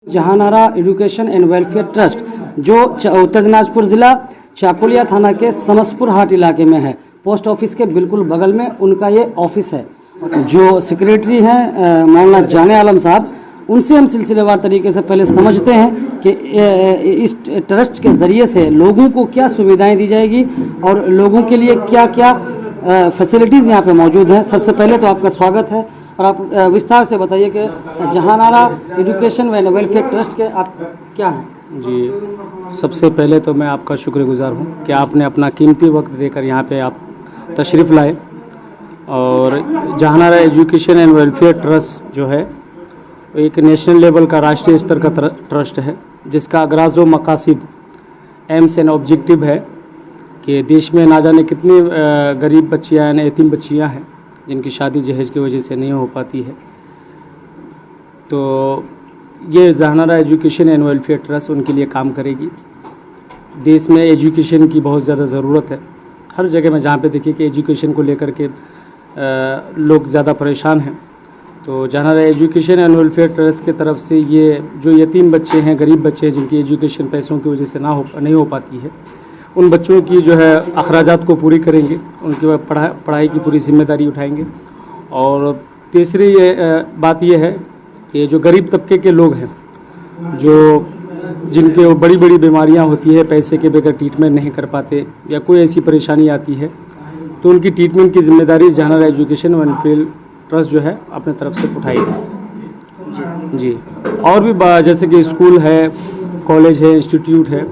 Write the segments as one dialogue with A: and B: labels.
A: Jahanara education and welfare trust जो उत्तर दिनाजपुर ज़िला चाकुलिया थाना के समसपुर हाट इलाके में है, पोस्ट ऑफिस के बिल्कुल बगल में उनका ये ऑफिस है। जो सेक्रेटरी हैं मौलाना जाने आलम साहब, उनसे हम सिलसिलेवार तरीके से पहले समझते हैं कि इस ट्रस्ट के ज़रिए से लोगों को क्या सुविधाएं दी जाएगी और लोगों के लिए क्या क्या फैसिलिटीज़ यहाँ पे मौजूद हैं। सबसे पहले तो आपका स्वागत है और आप विस्तार से बताइए कि Jahanara education and welfare trust के आप क्या हैं।
B: जी, सबसे पहले तो मैं आपका शुक्रगुजार हूँ कि आपने अपना कीमती वक्त देकर यहाँ पे आप तशरीफ़ लाए। और Jahanara education and welfare trust जो है एक नेशनल लेवल का राष्ट्रीय स्तर का ट्रस्ट है, जिसका अगराज़ व मकासिद एम्स एंड ऑब्जेक्टिव है कि देश में ना जाने कितनी गरीब बच्चियाँ यानी यतीम बच्चियाँ हैं जिनकी शादी जहेज की वजह से नहीं हो पाती है। तो ये Jahanara education and welfare trust उनके लिए काम करेगी। देश में एजुकेशन की बहुत ज़्यादा ज़रूरत है। हर जगह में जहाँ पे देखिए कि एजुकेशन को लेकर के लोग ज़्यादा परेशान हैं, तो Jahanara education and welfare trust की तरफ से ये जो यतीम बच्चे हैं, गरीब बच्चे हैं जिनकी एजुकेशन पैसों की वजह से नहीं हो पाती है, उन बच्चों की जो है अखराजात को पूरी करेंगे, उनकी पढ़ाई की पूरी जिम्मेदारी उठाएंगे। और तीसरी बात ये है कि जो गरीब तबके के लोग हैं, जो जिनके बड़ी बड़ी बीमारियां होती है, पैसे के बगैर ट्रीटमेंट नहीं कर पाते या कोई ऐसी परेशानी आती है, तो उनकी ट्रीटमेंट की जिम्मेदारी Jahanara education and welfare trust जो है अपने तरफ से उठाएगी। जी, और भी जैसे कि स्कूल है, कॉलेज है, इंस्टीट्यूट है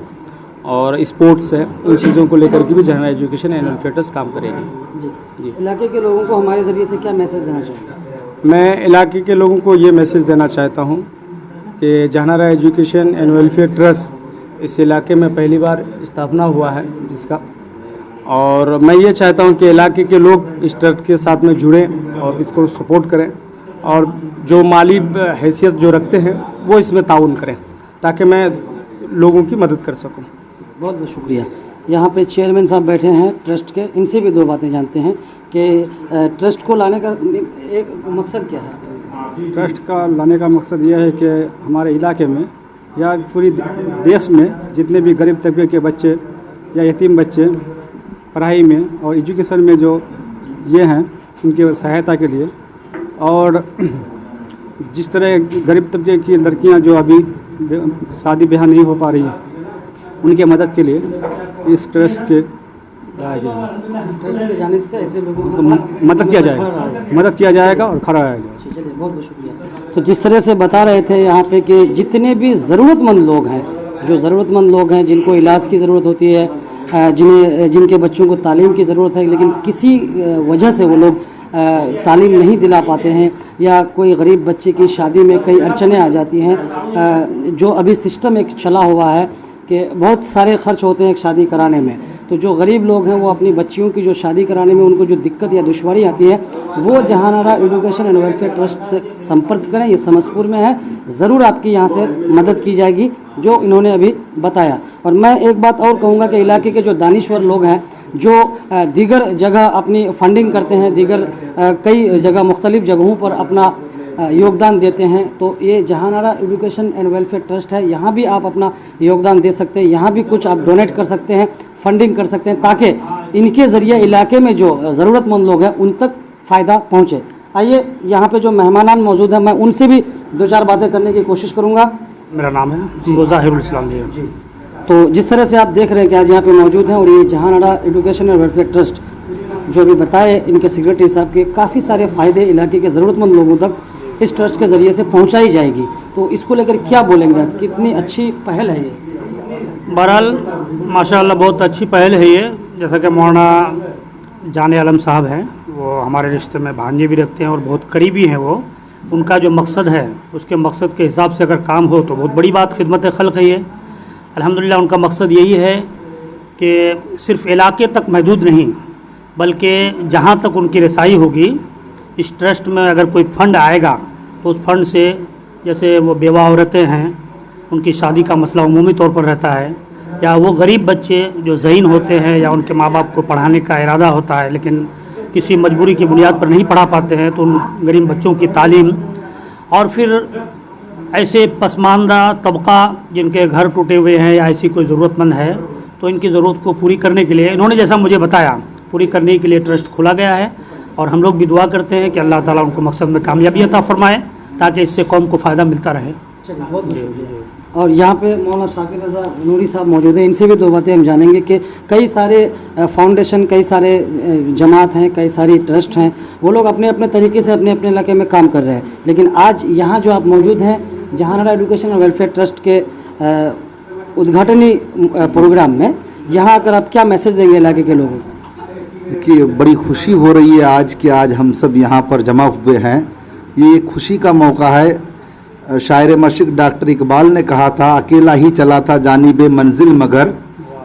B: और स्पोर्ट्स है, उन चीज़ों को लेकर के भी Jahanara education and welfare trust काम करेगी।
A: जी, इलाके के लोगों को हमारे ज़रिए से क्या मैसेज देना चाहेंगे?
B: मैं इलाके के लोगों को ये मैसेज देना चाहता हूँ कि Jahanara education and welfare trust इस इलाके में पहली बार स्थापना हुआ है जिसका, और मैं ये चाहता हूँ कि इलाके के लोग इस ट्रस्ट के साथ में जुड़ें और इसको सपोर्ट करें और जो माली हैसियत जो रखते हैं वो इसमें ताउन करें ताकि मैं लोगों की मदद कर सकूँ।
A: बहुत बहुत शुक्रिया। यहाँ पे चेयरमैन साहब बैठे हैं ट्रस्ट के, इनसे भी दो बातें जानते हैं कि ट्रस्ट को लाने का एक मकसद क्या है।
C: ट्रस्ट का लाने का मकसद यह है कि हमारे इलाके में या पूरी देश में जितने भी गरीब तबके के बच्चे या यतीम बच्चे पढ़ाई में और एजुकेशन में जो ये हैं उनकी सहायता के लिए, और जिस तरह गरीब तबके की लड़कियां जो अभी शादी ब्याह नहीं हो पा रही हैं उनके मदद के लिए इस ट्रस्ट के लाया गया है।
A: इस ट्रस्ट के जानिब से ऐसे लोगों को
C: मदद किया जाएगा और खड़ा रहा जाएगा।
A: चलिए, बहुत बहुत शुक्रिया। तो जिस तरह से बता रहे थे यहाँ पे कि जितने भी ज़रूरतमंद लोग हैं, जो ज़रूरतमंद लोग हैं जिनको इलाज की ज़रूरत होती है, जिनके बच्चों को तालीम की ज़रूरत है लेकिन किसी वजह से वो लोग तालीम नहीं दिला पाते हैं, या कोई गरीब बच्चे की शादी में कई अड़चनें आ जाती हैं, जो अभी सिस्टम एक चला हुआ है कि बहुत सारे खर्च होते हैं एक शादी कराने में, तो जो गरीब लोग हैं वो अपनी बच्चियों की जो शादी कराने में उनको जो दिक्कत या दुश्वारी आती है वो Jahanara education and welfare trust से संपर्क करें। ये समसपुर में है, ज़रूर आपकी यहाँ से मदद की जाएगी जो इन्होंने अभी बताया। और मैं एक बात और कहूँगा कि इलाके के जो दानिश्वर लोग हैं जो दीगर जगह अपनी फंडिंग करते हैं, दीगर कई जगह मुख्तलिफ़ जगहों पर अपना योगदान देते हैं, तो ये Jahanara education and welfare trust है, यहाँ भी आप अपना योगदान दे सकते हैं, यहाँ भी कुछ आप डोनेट कर सकते हैं, फंडिंग कर सकते हैं ताकि इनके ज़रिए इलाके में जो ज़रूरतमंद लोग हैं उन तक फ़ायदा पहुँचे। आइए, यहाँ पे जो मेहमानान मौजूद हैं मैं उनसे भी दो चार बातें करने की कोशिश करूँगा।
C: मेरा नाम है मुज़ाहिरुल इस्लाम जी।
A: तो जिस तरह से आप देख रहे हैं कि आज यहाँ पे मौजूद हैं और ये Jahanara education and welfare trust जो भी बताए इनके सेक्रेटरी साहब के काफ़ी सारे फ़ायदे इलाके के ज़रूरतमंद लोगों तक इस ट्रस्ट के ज़रिए से पहुंचाई जाएगी, तो इसको लेकर क्या बोलेंगे आप? कितनी अच्छी पहल है ये?
C: बहरहाल माशाअल्लाह बहुत अच्छी पहल है ये। जैसा कि मौलाना जाने आलम साहब हैं, वो हमारे रिश्ते में भांजे भी रखते हैं और बहुत करीबी हैं। वो उनका जो मकसद है उसके मकसद के हिसाब से अगर काम हो तो बहुत बड़ी बात, खिदमत खल्क़ है ये। अल्हम्दुलिल्लाह उनका मकसद यही है कि सिर्फ़ इलाके तक महदूद नहीं बल्कि जहाँ तक उनकी रसाई होगी इस ट्रस्ट में अगर कोई फ़ंड आएगा तो उस फंड से, जैसे वो बेवा औरतें हैं उनकी शादी का मसला उमूमी तौर पर रहता है, या वो गरीब बच्चे जो ज़हीन होते हैं या उनके माँ बाप को पढ़ाने का इरादा होता है लेकिन किसी मजबूरी की बुनियाद पर नहीं पढ़ा पाते हैं, तो उन गरीब बच्चों की तालीम और फिर ऐसे पसमानदा तबका जिनके घर टूटे हुए हैं या ऐसी कोई ज़रूरतमंद है, तो इनकी ज़रूरत को पूरी करने के लिए इन्होंने जैसा मुझे बताया पूरी करने के लिए ट्रस्ट खोला गया है। और हम लोग भी दुआ करते हैं कि अल्लाह ताला उनको मकसद में कामयाबी अता फरमाए ताकि इससे कौम को फ़ायदा मिलता रहे।
A: बहुत शुक्रिया। और यहाँ पे मौलाना शाकिर रज़ा नूरी साहब मौजूद हैं, इनसे भी दो बातें हम जानेंगे कि कई सारे फाउंडेशन, कई सारे जमात हैं, कई सारी ट्रस्ट हैं, वो लोग अपने अपने तरीके से अपने अपने इलाके में काम कर रहे हैं, लेकिन आज यहाँ जो आप मौजूद हैं जहानारा एजुकेशन और वेलफेयर ट्रस्ट के उद्घाटनी प्रोग्राम में, यहाँ आकर आप क्या मैसेज देंगे इलाके के लोगों को?
D: देखिए, बड़ी खुशी हो रही है आज कि आज हम सब यहाँ पर जमा हुए हैं। ये एक खुशी का मौका है। शायर मशिक डॉक्टर इकबाल ने कहा था, अकेला ही चला था जानिबे मंजिल मगर,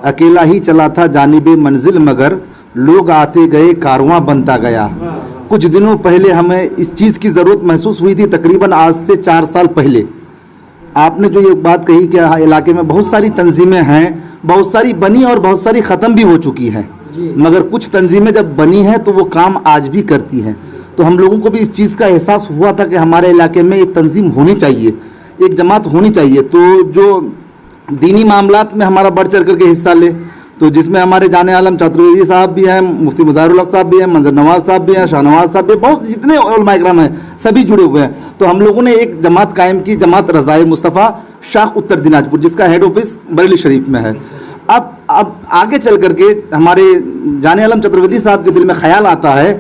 D: अकेला ही चला था जानिबे मंजिल मगर, लोग आते गए कारवां बनता गया। कुछ दिनों पहले हमें इस चीज़ की ज़रूरत महसूस हुई थी, तकरीबन आज से 4 साल पहले। आपने जो ये बात कही कि इलाके में बहुत सारी तंजीमें हैं, बहुत सारी बनी और बहुत सारी ख़त्म भी हो चुकी हैं, मगर कुछ तंजीमें जब बनी हैं तो वो काम आज भी करती हैं। तो हम लोगों को भी इस चीज़ का एहसास हुआ था कि हमारे इलाके में एक तंजीम होनी चाहिए, एक जमात होनी चाहिए, तो जो दीनी मामलात में हमारा बढ़ चढ़ करके हिस्सा ले, तो जिसमें हमारे जाने आलम चतुर्वेदी साहब भी हैं, मुफ्ती मुज़ाहिरुल हक साहब भी हैं, मंजर नवाज साहब भी हैं, शाहनवाज साहब भी, बहुत जितने उलमा इकराम हैं सभी जुड़े हुए हैं। तो हम लोगों ने एक जमात कायम की, जमात रज़ाए मुस्तफ़ा शाख उत्तर दिनाजपुर, जिसका हेड ऑफिस बरेली शरीफ में है। अब आगे चल करके हमारे जाने आलम चतुर्वेदी साहब के दिल में ख्याल आता है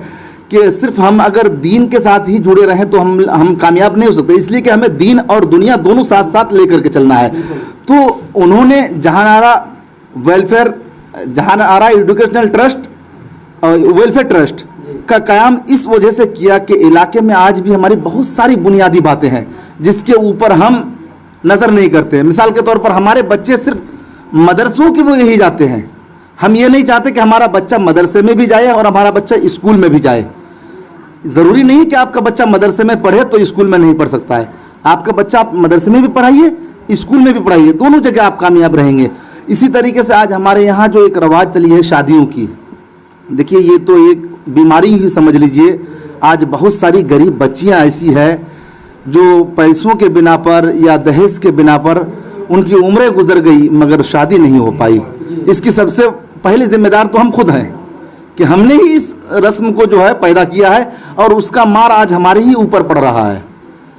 D: कि सिर्फ हम अगर दीन के साथ ही जुड़े रहें तो हम कामयाब नहीं हो सकते, इसलिए कि हमें दीन और दुनिया दोनों साथ साथ लेकर के चलना है। तो उन्होंने Jahanara welfare, Jahanara educational trust, welfare trust का क़याम इस वजह से किया कि इलाके में आज भी हमारी बहुत सारी बुनियादी बातें हैं जिसके ऊपर हम नज़र नहीं करते। मिसाल के तौर पर हमारे बच्चे सिर्फ मदरसों के वो यही जाते हैं, हम ये नहीं चाहते कि हमारा बच्चा मदरसे में भी जाए और हमारा बच्चा स्कूल में भी जाए। ज़रूरी नहीं कि आपका बच्चा मदरसे में पढ़े तो स्कूल में नहीं पढ़ सकता है, आपका बच्चा आप मदरसे में भी पढ़ाइए, स्कूल में भी पढ़ाइए, दोनों जगह आप कामयाब रहेंगे। इसी तरीके से आज हमारे यहाँ जो एक रवाज चली है शादियों की, देखिए ये तो एक बीमारी ही समझ लीजिए। आज बहुत सारी गरीब बच्चियाँ ऐसी है जो पैसों के बिना पर या दहेज के बिना पर उनकी उम्रें गुजर गई मगर शादी नहीं हो पाई। इसकी सबसे पहले जिम्मेदार तो हम खुद हैं कि हमने ही इस रस्म को जो है पैदा किया है और उसका मार आज हमारे ही ऊपर पड़ रहा है।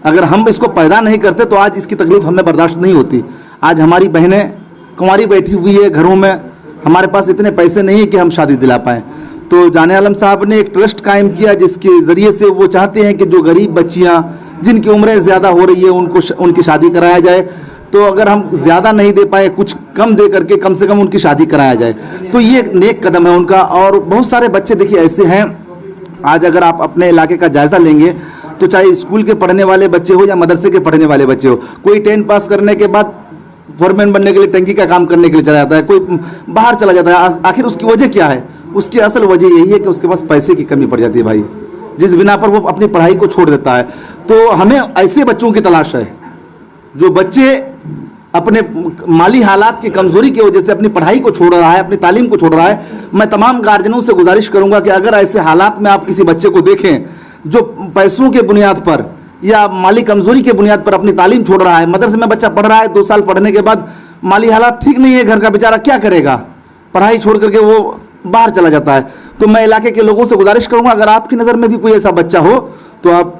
D: अगर हम इसको पैदा नहीं करते तो आज इसकी तकलीफ हमें बर्दाश्त नहीं होती। आज हमारी बहनें कुंवारी बैठी हुई है घरों में, हमारे पास इतने पैसे नहीं है कि हम शादी दिला पाएँ। तो जाने आलम साहब ने एक ट्रस्ट कायम किया जिसके ज़रिए से वो चाहते हैं कि जो गरीब बच्चियाँ जिनकी उम्रें ज़्यादा हो रही है उनकी शादी कराया जाए। तो अगर हम ज़्यादा नहीं दे पाए, कुछ कम दे करके कम से कम उनकी शादी कराया जाए, तो ये एक नेक कदम है उनका। और बहुत सारे बच्चे देखिए ऐसे हैं, आज अगर आप अपने इलाके का जायज़ा लेंगे तो चाहे स्कूल के पढ़ने वाले बच्चे हो या मदरसे के पढ़ने वाले बच्चे हो, कोई 10 पास करने के बाद फॉरमैन बनने के लिए, टंकी का काम करने के लिए चला जाता है, कोई बाहर चला जाता है। आखिर उसकी वजह क्या है? उसकी असल वजह यही है कि उसके पास पैसे की कमी पड़ जाती है भाई, जिस बिना पर वो अपनी पढ़ाई को छोड़ देता है। तो हमें ऐसे बच्चों की तलाश है जो बच्चे अपने माली हालात की कमज़ोरी की वजह से अपनी पढ़ाई को छोड़ रहा है, अपनी तालीम को छोड़ रहा है। मैं तमाम गार्जियनों से गुजारिश करूंगा कि अगर ऐसे हालात में आप किसी बच्चे को देखें जो पैसों के बुनियाद पर या माली कमज़ोरी के बुनियाद पर अपनी तालीम छोड़ रहा है, मदरसे में बच्चा पढ़ रहा है, 2 साल पढ़ने के बाद माली हालात ठीक नहीं है घर का, बेचारा क्या करेगा, पढ़ाई छोड़ करके वो बाहर चला जाता है। तो मैं इलाके के लोगों से गुजारिश करूँगा, अगर आपकी नज़र में भी कोई ऐसा बच्चा हो तो आप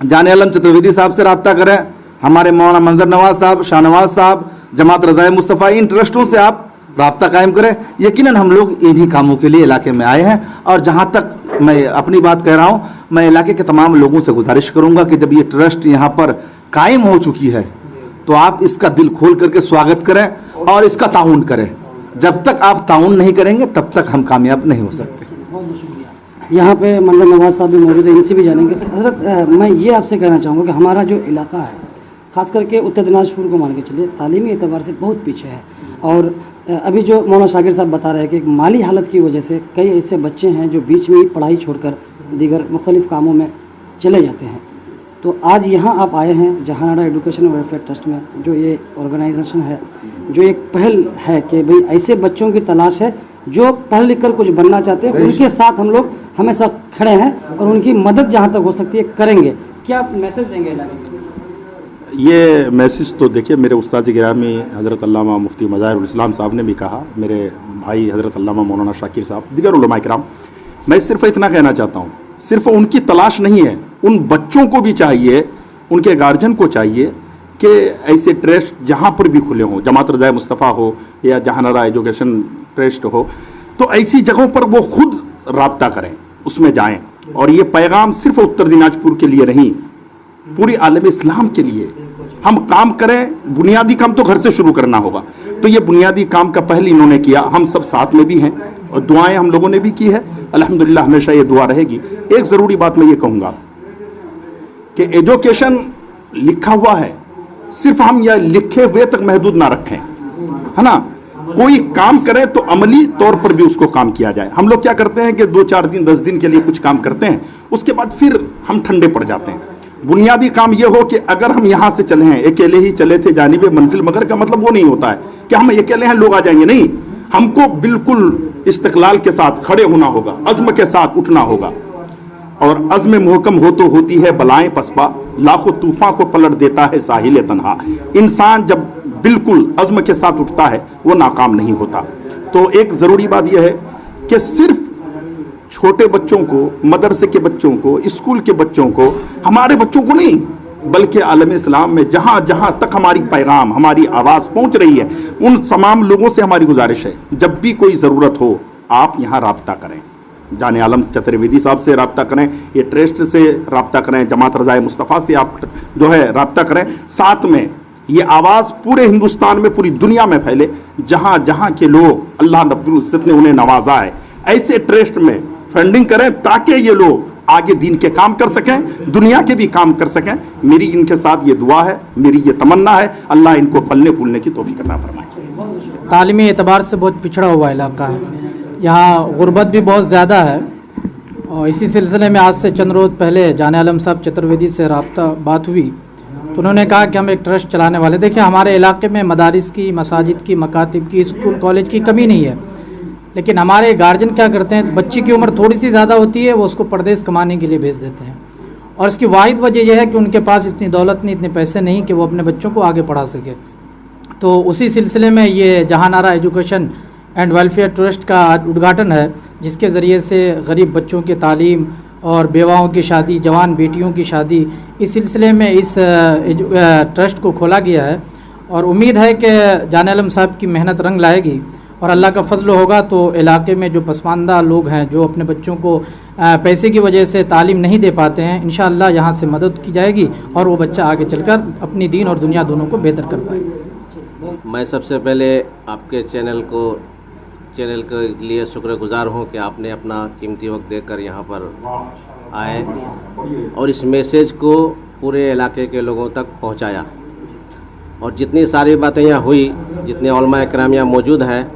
D: जाने आलम चतुर्वेदी साहब से रब्ता करें, हमारे मौलाना मंजर नवाज साहब, शाहनवाज साहब, जमात रज़ाए मुस्तफ़ा, इन ट्रस्टों से आप रब्ता कायम करें। यकीनन हम लोग इन्हीं कामों के लिए इलाके में आए हैं। और जहाँ तक मैं अपनी बात कह रहा हूँ, मैं इलाके के तमाम लोगों से गुजारिश करूँगा कि जब ये ट्रस्ट यहाँ पर कायम हो चुकी है तो आप इसका दिल खोल करके स्वागत करें और इसका ताउन करें। जब तक आप ताउन नहीं करेंगे तब तक हम कामयाब नहीं हो सकते।
A: यहाँ पे मंजर नवाज साहब भी मौजूद है, इनसे भी जानेंगे। हज़रत, मैं ये आपसे कहना चाहूँगा कि हमारा जो इलाका है, ख़ास करके उत्तर दिनाजपुर को मान के चलिए, तालीमी एतबार से बहुत पीछे है। और अभी जो मौलाना शाकिर साहब बता रहे हैं कि माली हालत की वजह से कई ऐसे बच्चे हैं जो बीच में ही पढ़ाई छोड़कर दीगर मुख्तलिफ़ कामों में चले जाते हैं। तो आज यहाँ आप आए हैं जहानारा एजुकेशन वेलफेयर ट्रस्ट में, जो ये ऑर्गेनाइजेशन है, जो एक पहल है कि भाई ऐसे बच्चों की तलाश है जो पढ़ लिख कर कुछ बनना चाहते हैं, उनके साथ हम लोग हमेशा खड़े हैं और उनकी मदद जहाँ तक हो सकती है करेंगे। क्या आप मैसेज देंगे इलाके में?
E: ये मैसेज तो देखिए मेरे उस्ताद गिरामी हज़रत अल्लामा मुफ्ती मज़ाहिरुल इस्लाम साहब ने भी कहा, मेरे भाई हज़रत अल्लामा मौलाना शाकिर साहब, दीगर उलमा किराम। मैं सिर्फ इतना कहना चाहता हूँ, सिर्फ उनकी तलाश नहीं है, उन बच्चों को भी चाहिए, उनके गार्जियन को चाहिए कि ऐसे ट्रस्ट जहाँ पर भी खुले हों, जमात रज़ाए मुस्तफ़ा हो या जहानारा एजुकेशन ट्रस्ट हो, तो ऐसी जगहों पर वो खुद राब्ता करें, उसमें जाएं। और ये पैगाम सिर्फ उत्तर दिनाजपुर के लिए नहीं, पूरी आलम इस्लाम के लिए हम काम करें। बुनियादी काम तो घर से शुरू करना होगा, तो ये बुनियादी काम का पहल इन्होंने किया, हम सब साथ में भी हैं और दुआएं हम लोगों ने भी की है, अल्हम्दुलिल्लाह हमेशा ये दुआ रहेगी। एक ज़रूरी बात मैं ये कहूँगा कि एजुकेशन लिखा हुआ है, सिर्फ हम यह लिखे हुए तक महदूद ना रखें, है ना। कोई काम करें तो अमली तौर पर भी उसको काम किया जाए। हम लोग क्या करते हैं कि 2-4 दिन 10 दिन के लिए कुछ काम करते हैं, उसके बाद फिर हम ठंडे पड़ जाते हैं। बुनियादी काम ये हो कि अगर हम यहाँ से चले हैं, अकेले ही चले थे जानिबे मंजिल, मगर का मतलब वो नहीं होता है कि हम अकेले हैं लोग आ जाएंगे, नहीं। हमको बिल्कुल इस्तिक़लाल के साथ खड़े होना होगा, अज़्म के साथ उठना होगा। और अज़्म मुहकम हो तो होती है बलाएं पसपा, लाखों तूफान को पलट देता है साहिल तन्हा। इंसान जब बिल्कुल अज़्म के साथ उठता है वो नाकाम नहीं होता। तो एक ज़रूरी बात यह है कि सिर्फ छोटे बच्चों को, मदरसे के बच्चों को, स्कूल के बच्चों को, हमारे बच्चों को नहीं, बल्कि आलम इस्लाम में जहाँ जहाँ तक हमारी पैगाम, हमारी आवाज़ पहुँच रही है, उन तमाम लोगों से हमारी गुजारिश है, जब भी कोई ज़रूरत हो आप यहाँ राब्ता करें। जाने आलम चतुर्वेदी साहब से राब्ता करें, ये ट्रस्ट से राब्ता करें, जमात रज़ाए मुस्तफ़ा से आप जो है राब्ता करें। साथ में ये आवाज़ पूरे हिंदुस्तान में, पूरी दुनिया में फैले, जहाँ जहाँ के लोग अल्लाह रब्बुल इज़्ज़त ने उन्हें नवाजा है, ऐसे ट्रस्ट में फंडिंग करें ताकि ये लोग आगे दीन के काम कर सकें, दुनिया के भी काम कर सकें। मेरी इनके साथ ये दुआ है, मेरी ये तमन्ना है, अल्लाह इनको फलने फूलने की तौफीक अता फरमाए।
F: तालीमी एतबार से बहुत पिछड़ा हुआ इलाका है, यहाँ गुर्बत भी बहुत ज़्यादा है। और इसी सिलसिले में आज से चंद रोज़ पहले जाने आलम साहब चतुर्वेदी से राब्ता बात हुई, तो उन्होंने कहा कि हम एक ट्रस्ट चलाने वाले। देखिए हमारे इलाके में मदारिस की, मसाजिद की, मकातिब की, स्कूल कॉलेज की कमी नहीं है, लेकिन हमारे गार्जियन क्या करते हैं, बच्ची की उम्र थोड़ी सी ज़्यादा होती है, वो उसको परदेश कमाने के लिए भेज देते हैं। और इसकी वाहिद वजह यह है कि उनके पास इतनी दौलत नहीं, इतने पैसे नहीं कि वो अपने बच्चों को आगे पढ़ा सके। तो उसी सिलसिले में ये Jahanara education and welfare trust का आज उद्घाटन है, जिसके ज़रिए से गरीब बच्चों की तालीम और बेवाओं की शादी, जवान बेटियों की शादी, इस सिलसिले में इस ट्रस्ट को खोला गया है। और उम्मीद है कि जाने आलम साहब की मेहनत रंग लाएगी और अल्लाह का फजल होगा तो इलाके में जो पसमानदा लोग हैं, जो अपने बच्चों को पैसे की वजह से तालीम नहीं दे पाते हैं, इंशाअल्लाह यहाँ से मदद की जाएगी और वो बच्चा आगे चलकर अपनी दीन और दुनिया दोनों को बेहतर कर पाएगा।
G: मैं सबसे पहले आपके चैनल के लिए शुक्रगुजार हूँ कि आपने अपना कीमती वक्त देकर यहाँ पर आए और इस मैसेज को पूरे इलाके के लोगों तक पहुँचाया। और जितनी सारी बातें यहाँ हुई, जितने उलमा इकराम यहाँ मौजूद हैं,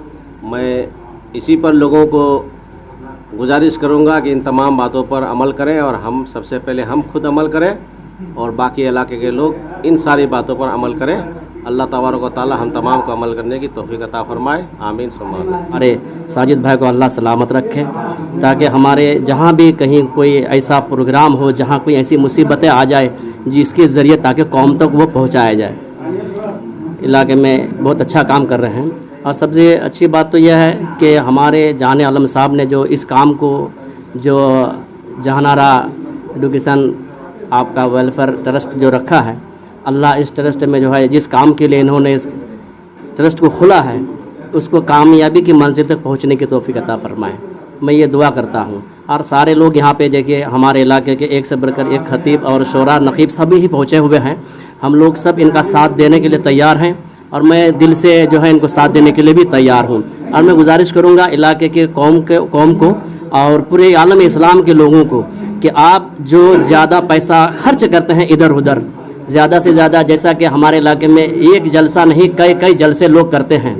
G: मैं इसी पर लोगों को गुजारिश करूँगा कि इन तमाम बातों पर अमल करें और हम सबसे पहले हम खुद अमल करें और बाकी इलाके के लोग इन सारी बातों पर अमल करें। अल्लाह तबारक व तआला हम तमाम को अमल करने की तौफीक अता फरमाए, आमीन सुम्मा आमीन।
H: अरे साजिद भाई को अल्लाह सलामत रखे, ताकि हमारे जहाँ भी कहीं कोई ऐसा प्रोग्राम हो, जहाँ कोई ऐसी मुसीबतें आ जाए जिसके ज़रिए ताकि कौम तक वो पहुँचाया जाए। इलाके में बहुत अच्छा काम कर रहे हैं। और सबसे अच्छी बात तो यह है कि हमारे जाने आलम साहब ने जो इस काम को, जो जहानारा एजुकेशन आपका वेलफेयर ट्रस्ट जो रखा है, अल्लाह इस ट्रस्ट में जो है जिस काम के लिए इन्होंने इस ट्रस्ट को खोला है, उसको कामयाबी की मंजिल तक पहुंचने की तौफीक अता फरमाए। मैं ये दुआ करता हूँ। और सारे लोग यहाँ पे देखिए, हमारे इलाके के एक से बढ़कर एक खतीब और शोरा नकीब सभी ही पहुँचे हुए हैं। हम लोग सब इनका साथ देने के लिए तैयार हैं और मैं दिल से जो है इनको साथ देने के लिए भी तैयार हूँ। और मैं गुजारिश करूँगा इलाके के कौम को और पूरे आलम इस्लाम के लोगों को कि आप जो ज़्यादा पैसा खर्च करते हैं इधर उधर, ज़्यादा से ज़्यादा, जैसा कि हमारे इलाके में एक जलसा नहीं कई जलसे लोग करते हैं,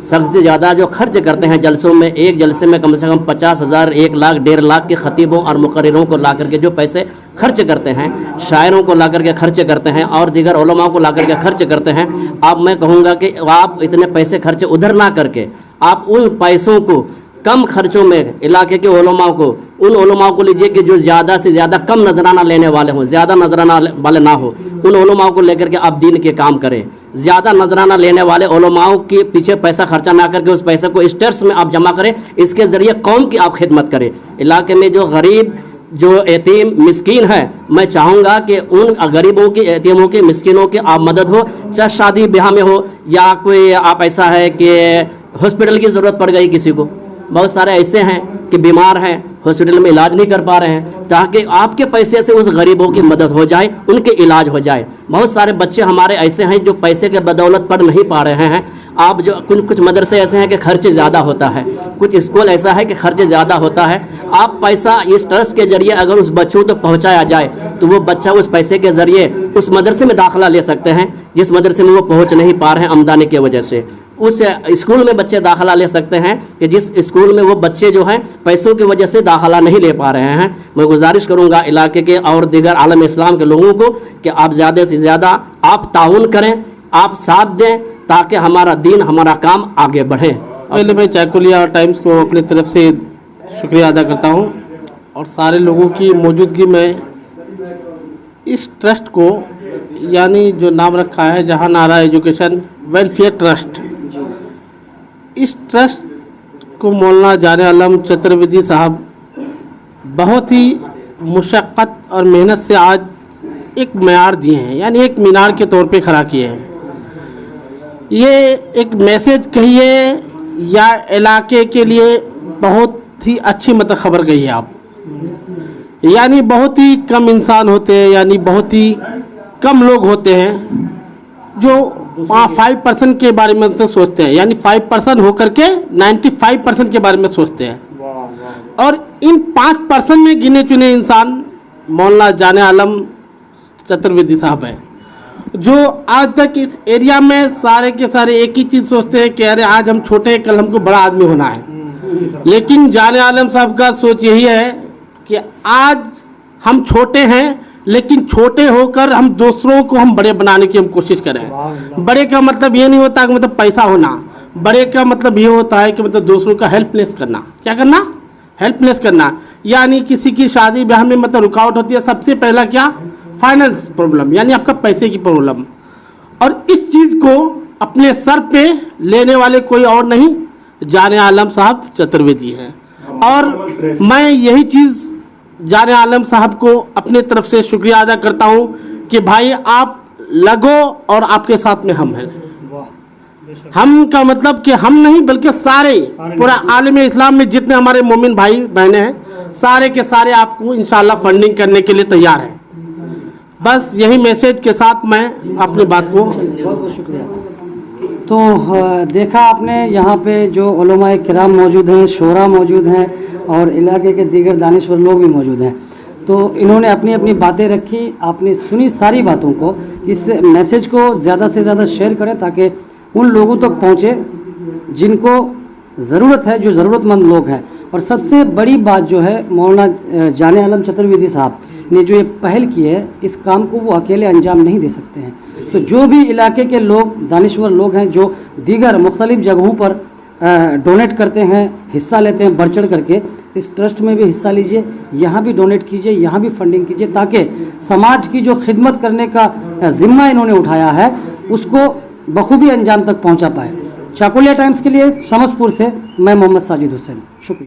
H: सबसे ज़्यादा जो खर्च करते हैं जलसों में, एक जलसे में कम से कम 50,000, 1 लाख, 1.5 लाख के ख़तीबों और मुकर्रिरों को ला करके जो पैसे खर्च करते हैं, शायरों को ला करके खर्च करते हैं और दीगर उलमा को ला करके खर्च करते हैं। अब मैं कहूँगा कि आप इतने पैसे खर्च उधर ना करके आप उन पैसों को कम खर्चों में इलाके के उलमा को उन उलमाओं को लीजिए कि जो ज़्यादा से ज़्यादा कम नजराना लेने वाले हों, ज़्यादा नजराना वाले ना हो, उन उलमाओं को लेकर के आप दीन के काम करें। ज़्यादा नजराना लेने वाले उलमाओं के पीछे पैसा खर्चा ना करके उस पैसे को इस ट्रस्ट में आप जमा करें, इसके ज़रिए कौम की आप खिदमत करें। इलाके में जो गरीब, जो यतीम मिस्कीन है, मैं चाहूँगा कि उन गरीबों के, यतीमों के, मिस्किनों की आप मदद हो, चाहे शादी ब्याह में हो या कोई आप ऐसा है कि हॉस्पिटल की ज़रूरत पड़ गई किसी को। बहुत सारे ऐसे हैं कि बीमार हैं, हॉस्पिटल में इलाज नहीं कर पा रहे हैं, ताकि आपके पैसे से उस गरीबों की मदद हो जाए, उनके इलाज हो जाए। बहुत सारे बच्चे हमारे ऐसे हैं जो पैसे के बदौलत पढ़ नहीं पा रहे हैं। आप जो कुछ मदरसे ऐसे हैं कि खर्चे ज़्यादा होता है, कुछ स्कूल ऐसा है कि खर्चे ज़्यादा होता है। आप पैसा इस ट्रस्ट के जरिए अगर उस बच्चों तक पहुँचाया जाए तो वो बच्चा उस पैसे के ज़रिए उस मदरसे में दाखिला ले सकते हैं जिस मदरसे में वो पहुँच नहीं पा रहे हैं आमदनी की वजह से। उस स्कूल में बच्चे दाखिला ले सकते हैं कि जिस स्कूल में वो बच्चे जो हैं पैसों की वजह से दाखिला नहीं ले पा रहे हैं। मैं गुजारिश करूंगा इलाके के और दीगर आलम इस्लाम के लोगों को कि आप ज़्यादा से ज़्यादा आप ताउन करें, आप साथ दें, ताकि हमारा दीन, हमारा काम आगे बढ़े।
I: पहले मैं चाकुलिया टाइम्स को अपनी तरफ से शुक्रिया अदा करता हूं और सारे लोगों की मौजूदगी में इस ट्रस्ट को, यानी जो नाम रखा है जहानारा एजुकेशन वेलफेयर ट्रस्ट, इस ट्रस्ट को मौलाना जाने आलम चतुर्वेदी साहब बहुत ही मुशक्क़त और मेहनत से आज एक मयार दिए हैं, यानी एक मीनार के तौर पे खड़ा किए हैं। ये एक मैसेज कहिए या इलाके के लिए बहुत ही अच्छी मतलब खबर कही है आप। यानी बहुत ही कम इंसान होते हैं, यानी बहुत ही कम लोग होते हैं जो 5% के बारे में तो सोचते हैं, यानी 5% होकर के 95% के बारे में सोचते हैं। और इन 5% में गिने चुने इंसान मौलाना जाने आलम चतुर्वेदी साहब हैं, जो आज तक इस एरिया में सारे के सारे एक ही चीज़ सोचते हैं कि अरे आज हम छोटे हैं, कल हमको बड़ा आदमी होना है। लेकिन जाने आलम साहब का सोच यही है कि आज हम छोटे हैं, लेकिन छोटे होकर हम दूसरों को हम बड़े बनाने की हम कोशिश करें। बड़े का मतलब ये नहीं होता कि मतलब पैसा होना, बड़े का मतलब ये होता है कि मतलब दूसरों का हेल्पलेस करना। क्या करना? हेल्पलेस करना। यानी किसी की शादी ब्याह में मतलब रुकावट होती है, सबसे पहला क्या? फाइनेंस प्रॉब्लम, यानी आपका पैसे की प्रॉब्लम। और इस चीज़ को अपने सर पे लेने वाले कोई और नहीं, जाने आलम साहब चतुर्वेदी हैं। और मैं यही चीज़ जाने आलम साहब को अपने तरफ से शुक्रिया अदा करता हूं कि भाई आप लगो और आपके साथ में हम हैं। हम का मतलब कि हम नहीं बल्कि सारे पूरा आलम इस्लाम में जितने हमारे मोमिन भाई बहनें हैं, सारे के सारे आपको इंशाल्लाह फंडिंग करने के लिए तैयार हैं। बस यही मैसेज के साथ मैं अपनी बात को
A: बहुत शुक्रिया। तो देखा आपने यहाँ पे जो उलमाए किराम मौजूद हैं, शोरा मौजूद हैं और इलाके के दीगर दानिश्वर लोग भी मौजूद हैं। तो इन्होंने अपनी अपनी बातें रखी, आपने सुनी सारी बातों को। इस मैसेज को ज़्यादा से ज़्यादा शेयर करें ताकि उन लोगों तक पहुँचे जिनको ज़रूरत है, जो ज़रूरतमंद लोग हैं। और सबसे बड़ी बात जो है, मौलाना जाने आलम चतुर्वेदी साहब ने जो ये पहल की है, इस काम को वो अकेले अंजाम नहीं दे सकते हैं। तो जो भी इलाके के लोग, दानिश्वर लोग हैं, जो दीगर मुख्तलिफ़ जगहों पर डोनेट करते हैं, हिस्सा लेते हैं बढ़ चढ़ करके, इस ट्रस्ट में भी हिस्सा लीजिए, यहाँ भी डोनेट कीजिए, यहाँ भी फंडिंग कीजिए, ताकि समाज की जो खिदमत करने का ज़िम्मा इन्होंने उठाया है उसको बखूबी अंजाम तक पहुँचा पाए। चाकुलिया टाइम्स के लिए समस्तपुर से मैं मोहम्मद साजिद हुसैन, शुक्रिया।